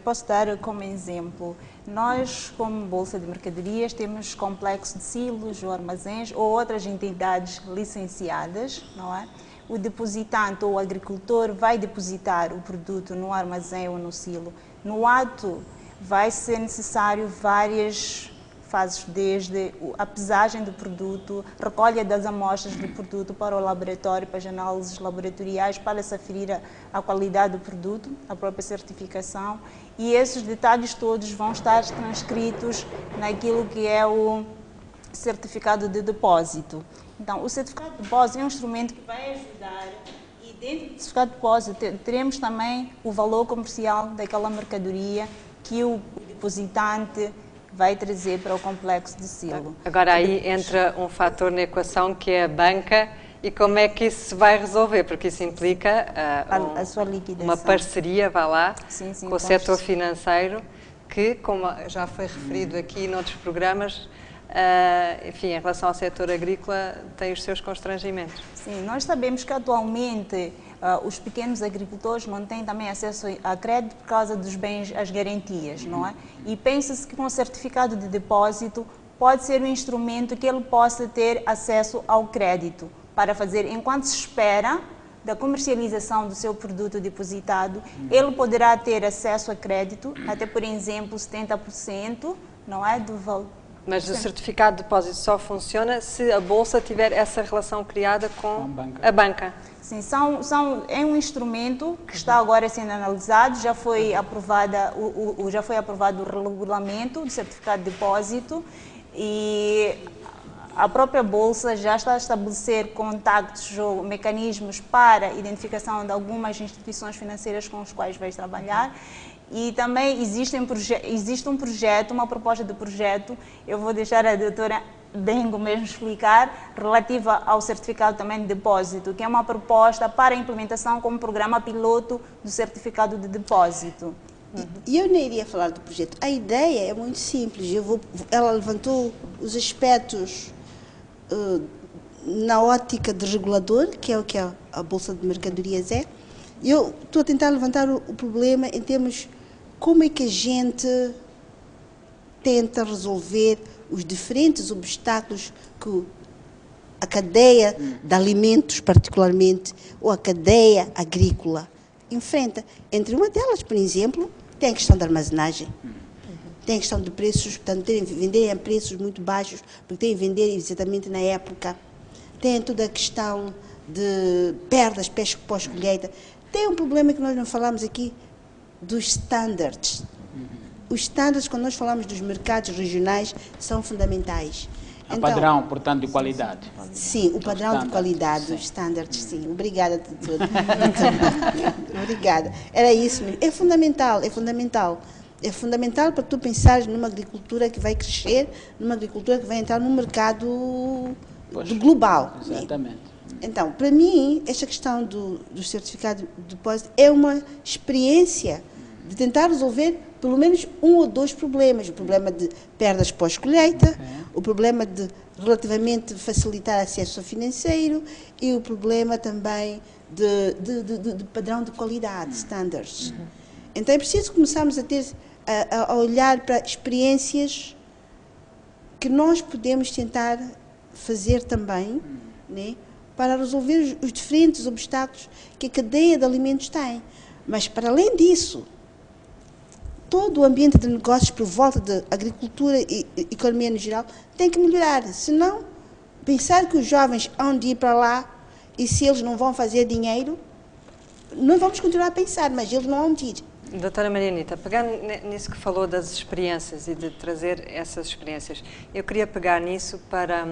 posso dar como exemplo, nós como Bolsa de Mercadorias temos complexo de silos ou armazéns ou outras entidades licenciadas, não é? O depositante ou o agricultor vai depositar o produto no armazém ou no silo. No ato vai ser necessário várias fases, desde a pesagem do produto, recolha das amostras do produto para o laboratório, para as análises laboratoriais, para se aferir a qualidade do produto, a própria certificação, e esses detalhes todos vão estar transcritos naquilo que é o certificado de depósito. Então, o certificado de depósito é um instrumento que vai ajudar, e dentro do certificado de depósito teremos também o valor comercial daquela mercadoria que o depositante vai trazer para o complexo de silo. Agora aí entra um fator na equação que é a banca e como é que isso se vai resolver, porque isso implica a sua liquidação. Uma parceria, vá lá, sim, com o setor financeiro, que, como já foi referido aqui noutros programas, enfim, em relação ao setor agrícola, tem os seus constrangimentos. Sim, nós sabemos que atualmente os pequenos agricultores não têm também acesso a crédito por causa dos bens, as garantias, não é? E pensa-se que com o certificado de depósito pode ser um instrumento que ele possa ter acesso ao crédito para fazer, enquanto se espera da comercialização do seu produto depositado, ele poderá ter acesso a crédito, até por exemplo 70%, não é, do valor. Mas o certificado de depósito só funciona se a Bolsa tiver essa relação criada com a banca. Sim, é um instrumento que está agora sendo analisado, já foi aprovado o regulamento do certificado de depósito e a própria Bolsa já está a estabelecer contactos ou mecanismos para identificação de algumas instituições financeiras com as quais vai trabalhar. E também existe um projeto, uma proposta de projeto, eu vou deixar a doutora Dengo mesmo explicar, relativa ao certificado também de depósito, que é uma proposta para a implementação como programa piloto do certificado de depósito. E eu nem iria falar do projeto. A ideia é muito simples. Ela levantou os aspectos na ótica de regulador, que é o que a Bolsa de Mercadorias é. Eu estou a tentar levantar o problema em termos como é que a gente tenta resolver os diferentes obstáculos que a cadeia de alimentos, particularmente, ou a cadeia agrícola enfrenta. Entre uma delas, por exemplo, tem a questão da armazenagem. Tem a questão de preços, portanto, venderem a preços muito baixos, porque têm a vender exatamente na época. Tem toda a questão de perdas pós-colheita. Tem um problema que nós não falamos aqui, dos standards. Os standards, quando nós falamos dos mercados regionais, são fundamentais. O padrão, portanto, de qualidade. Sim, o padrão de qualidade, os standards, sim. Obrigada, doutora. Obrigada. Era isso mesmo. É fundamental, é fundamental. É fundamental para tu pensares numa agricultura que vai crescer, numa agricultura que vai entrar num mercado global. Exatamente. Então, para mim, esta questão do certificado de depósito é uma experiência de tentar resolver pelo menos um ou dois problemas. O problema de perdas pós-colheita, o problema de relativamente facilitar acesso financeiro e o problema também de padrão de qualidade, standards. Então é preciso começarmos a olhar para experiências que nós podemos tentar fazer também, né, para resolver os diferentes obstáculos que a cadeia de alimentos tem. Mas, para além disso, todo o ambiente de negócios por volta da agricultura e economia no geral tem que melhorar. Senão, pensar que os jovens hão de ir para lá e se eles não vão fazer dinheiro, nós vamos continuar a pensar, mas eles não vão de ir. Doutora Marianita, pegando nisso que falou das experiências e de trazer essas experiências, eu queria pegar nisso para,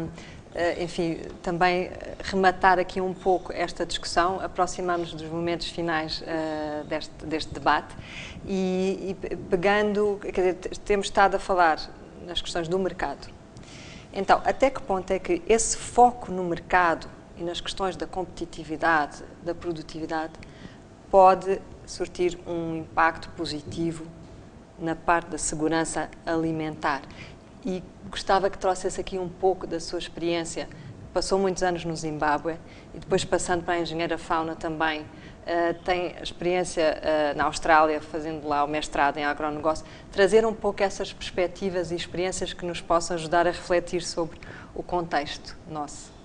enfim, também rematar aqui um pouco esta discussão, aproximamos dos momentos finais deste debate e pegando, quer dizer, temos estado a falar nas questões do mercado. Então, até que ponto é que esse foco no mercado e nas questões da competitividade, da produtividade, pode surtir um impacto positivo na parte da segurança alimentar? E gostava que trouxesse aqui um pouco da sua experiência. Passou muitos anos no Zimbábue e depois passando para a engenheira fauna também, tem experiência na Austrália, fazendo lá o mestrado em agronegócio. Trazer um pouco essas perspectivas e experiências que nos possam ajudar a refletir sobre o contexto nosso.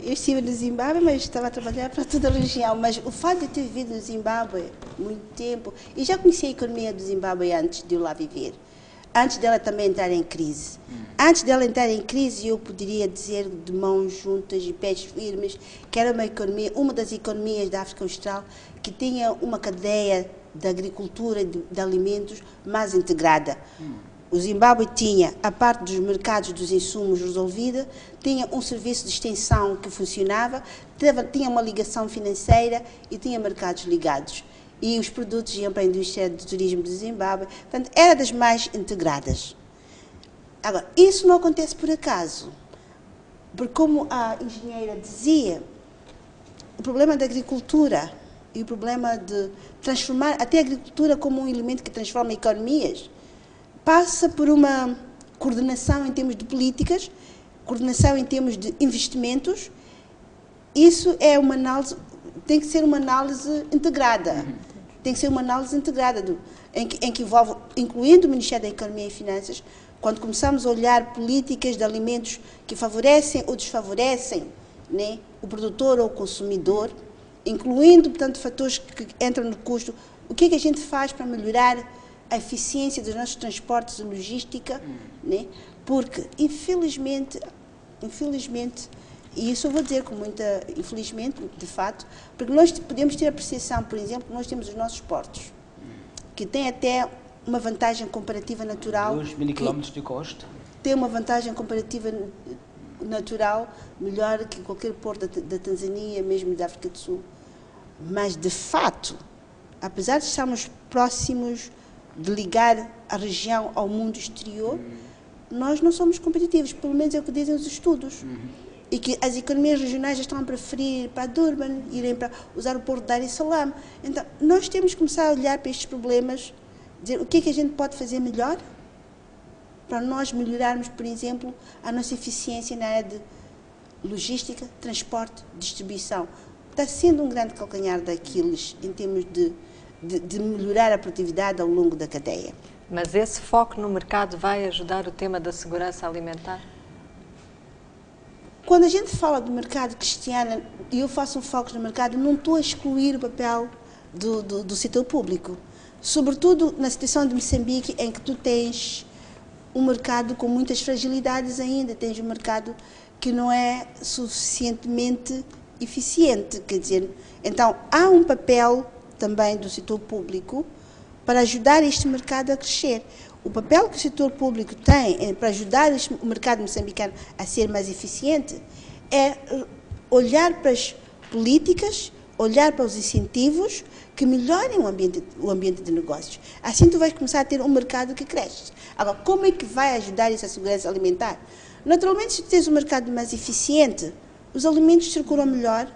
Eu estive no Zimbábue, mas estava a trabalhar para toda a região. Mas o fato de ter vivido no Zimbábue muito tempo, e já conheci a economia do Zimbábue antes de eu lá viver, antes dela também entrar em crise. Antes dela entrar em crise, eu poderia dizer de mãos juntas e pés firmes que era uma economia, uma das economias da África Austral que tinha uma cadeia de agricultura de alimentos mais integrada. O Zimbábue tinha a parte dos mercados dos insumos resolvida, tinha um serviço de extensão que funcionava, tinha uma ligação financeira e tinha mercados ligados. E os produtos iam para a indústria do turismo do Zimbábue, portanto, era das mais integradas. Agora, isso não acontece por acaso, porque como a engenheira dizia, o problema da agricultura e o problema de transformar até a agricultura como um elemento que transforma economias, passa por uma coordenação em termos de políticas, coordenação em termos de investimentos. Isso é uma análise, tem que ser uma análise integrada. Tem que ser uma análise integrada, em que envolve, incluindo o Ministério da Economia e Finanças, quando começamos a olhar políticas de alimentos que favorecem ou desfavorecem, né, o produtor ou o consumidor, incluindo, portanto, fatores que entram no custo, o que é que a gente faz para melhorar a eficiência dos nossos transportes e logística, né? Porque, infelizmente, e isso eu vou dizer com muita, infelizmente, de fato, porque nós podemos ter a percepção, por exemplo, que nós temos os nossos portos, que têm até uma vantagem comparativa natural. 2.000 quilómetros de costa. Tem uma vantagem comparativa natural melhor que qualquer porto da Tanzânia, mesmo da África do Sul. Mas, de fato, apesar de estarmos próximos de ligar a região ao mundo exterior, nós não somos competitivos, pelo menos é o que dizem os estudos. E que as economias regionais já estão a preferir ir para Durban, irem para usar o porto de Dar es Salaam. Então, nós temos que começar a olhar para estes problemas, dizer o que é que a gente pode fazer melhor para nós melhorarmos, por exemplo, a nossa eficiência na área de logística, transporte, distribuição. Está sendo um grande calcanhar daqueles em termos de melhorar a produtividade ao longo da cadeia. Mas esse foco no mercado vai ajudar o tema da segurança alimentar? Quando a gente fala do mercado cristiano, e eu faço um foco no mercado, não estou a excluir o papel do setor público. Sobretudo na situação de Moçambique, em que tu tens um mercado com muitas fragilidades ainda, tens um mercado que não é suficientemente eficiente. Quer dizer, então há um papel também do setor público para ajudar este mercado a crescer. O papel que o setor público tem para ajudar o mercado moçambicano a ser mais eficiente é olhar para as políticas, olhar para os incentivos que melhorem o ambiente de negócios. Assim tu vais começar a ter um mercado que cresce. Agora, como é que vai ajudar isso a segurança alimentar? Naturalmente, se tu tens um mercado mais eficiente, os alimentos circulam melhor,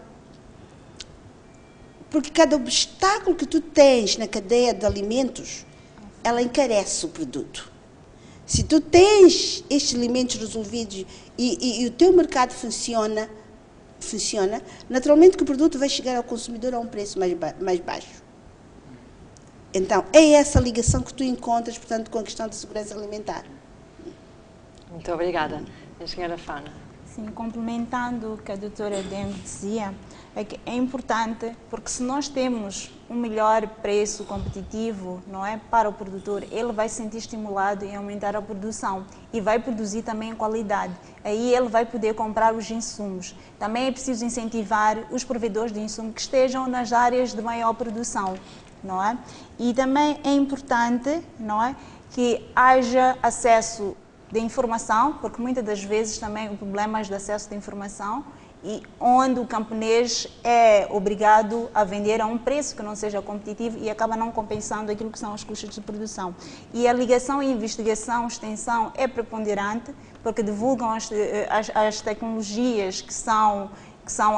porque cada obstáculo que tu tens na cadeia de alimentos, ela encarece o produto. Se tu tens estes alimentos resolvidos e o teu mercado funciona, naturalmente que o produto vai chegar ao consumidor a um preço mais baixo. Então, é essa ligação que tu encontras, portanto, com a questão da segurança alimentar. Muito obrigada. Engenheira Fauna. Sim, complementando o que a doutora Deng dizia, é que é importante, porque se nós temos um melhor preço competitivo, não é, para o produtor, ele vai se sentir estimulado em aumentar a produção e vai produzir também em qualidade. Aí ele vai poder comprar os insumos. Também é preciso incentivar os provedores de insumos que estejam nas áreas de maior produção, não é? E também é importante, não é, que haja acesso de informação, porque muitas das vezes também o problema é de acesso de informação, e onde o camponês é obrigado a vender a um preço que não seja competitivo e acaba não compensando aquilo que são os custos de produção. E a ligação e investigação, extensão é preponderante, porque divulgam as tecnologias que são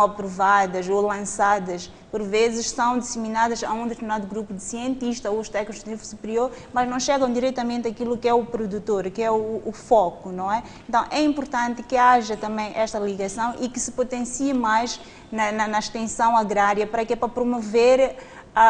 aprovadas ou lançadas, por vezes são disseminadas a um determinado grupo de cientistas ou os técnicos de nível superior, mas não chegam diretamente àquilo que é o produtor, que é o foco, não é? Então, é importante que haja também esta ligação e que se potencie mais na extensão agrária, para promover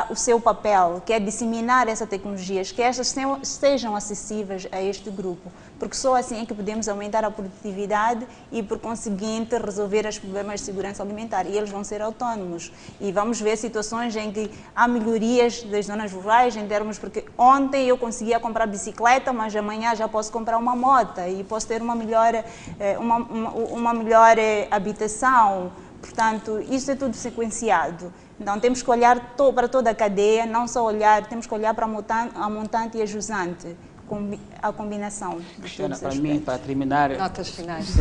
o seu papel, que é disseminar essas tecnologias, que estas sejam acessíveis a este grupo, porque só assim é que podemos aumentar a produtividade e, por conseguinte, resolver os problemas de segurança alimentar. E eles vão ser autónomos. E vamos ver situações em que há melhorias das zonas rurais, em termos, porque ontem eu conseguia comprar bicicleta, mas amanhã já posso comprar uma moto e posso ter uma melhor habitação. Portanto, isso é tudo sequenciado. Então, temos que olhar para toda a cadeia, não só olhar, temos que olhar para a montante e a jusante, a combinação de Cristiana, todos os para mim, aspectos. para terminar... Notas finais.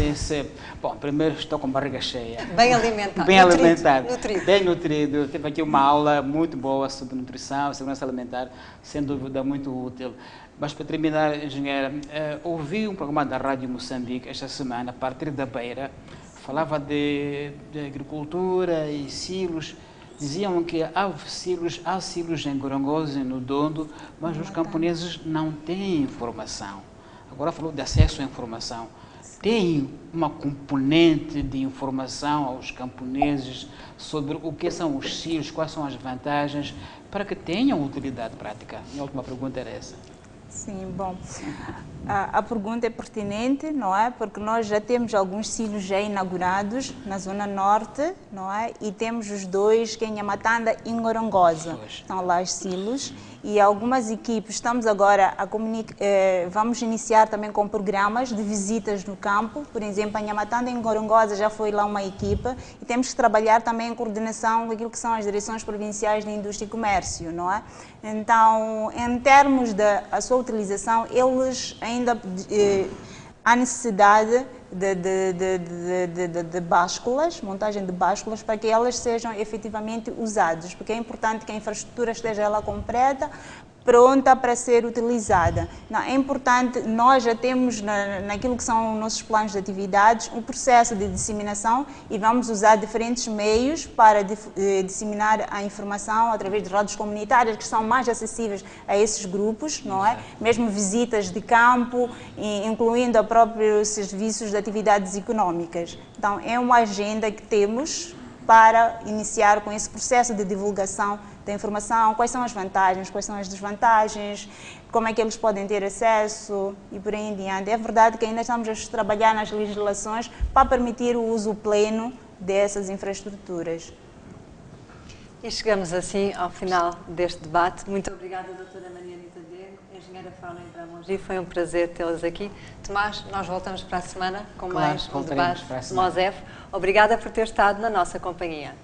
Bom, primeiro estou com barriga cheia. Bem alimentado. Bem alimentado. Nutrido. Bem nutrido. Tive aqui uma aula muito boa sobre nutrição, segurança alimentar, sem dúvida muito útil. Mas para terminar, engenheira, ouvi um programa da Rádio Moçambique esta semana, a partir da Beira, falava de agricultura e silos. Diziam que há silos em Gorongosa e no Dondo, mas os camponeses não têm informação. Agora falou de acesso à informação. Tem uma componente de informação aos camponeses sobre o que são os silos, quais são as vantagens, para que tenham utilidade prática? Minha última pergunta era essa. Sim, bom, a pergunta é pertinente, não é? Porque nós já temos alguns silos já inaugurados na Zona Norte, não é? E temos os dois, que é em Nhamatanda e em Gorongosa. Estão lá os silos. E algumas equipes, estamos agora a comunicar, vamos iniciar também com programas de visitas no campo. Por exemplo, em Nhamatanda e em Gorongosa já foi lá uma equipa, e temos que trabalhar também em coordenação com aquilo que são as direções provinciais de indústria e comércio, não é? Então, em termos da sua utilização, eles ainda há necessidade de básculas, montagem de básculas, para que elas sejam efetivamente usadas, porque é importante que a infraestrutura esteja lá completa, pronta para ser utilizada. Não, é importante, nós já temos naquilo que são nossos planos de atividades um processo de disseminação, e vamos usar diferentes meios para disseminar a informação através de rodas comunitárias que são mais acessíveis a esses grupos, não é? Mesmo visitas de campo, incluindo a próprios serviços de atividades econômicas. Então, é uma agenda que temos para iniciar com esse processo de divulgação da informação, quais são as vantagens, quais são as desvantagens, como é que eles podem ter acesso e por aí em diante. É verdade que ainda estamos a trabalhar nas legislações para permitir o uso pleno dessas infraestruturas. E chegamos assim ao final deste debate. Muito obrigada, doutora Maria Anita Diego, engenheira Fauna em Bramongi. Foi um prazer tê-las aqui. Tomás, nós voltamos para a semana com mais um debate MOSEF. Obrigada por ter estado na nossa companhia.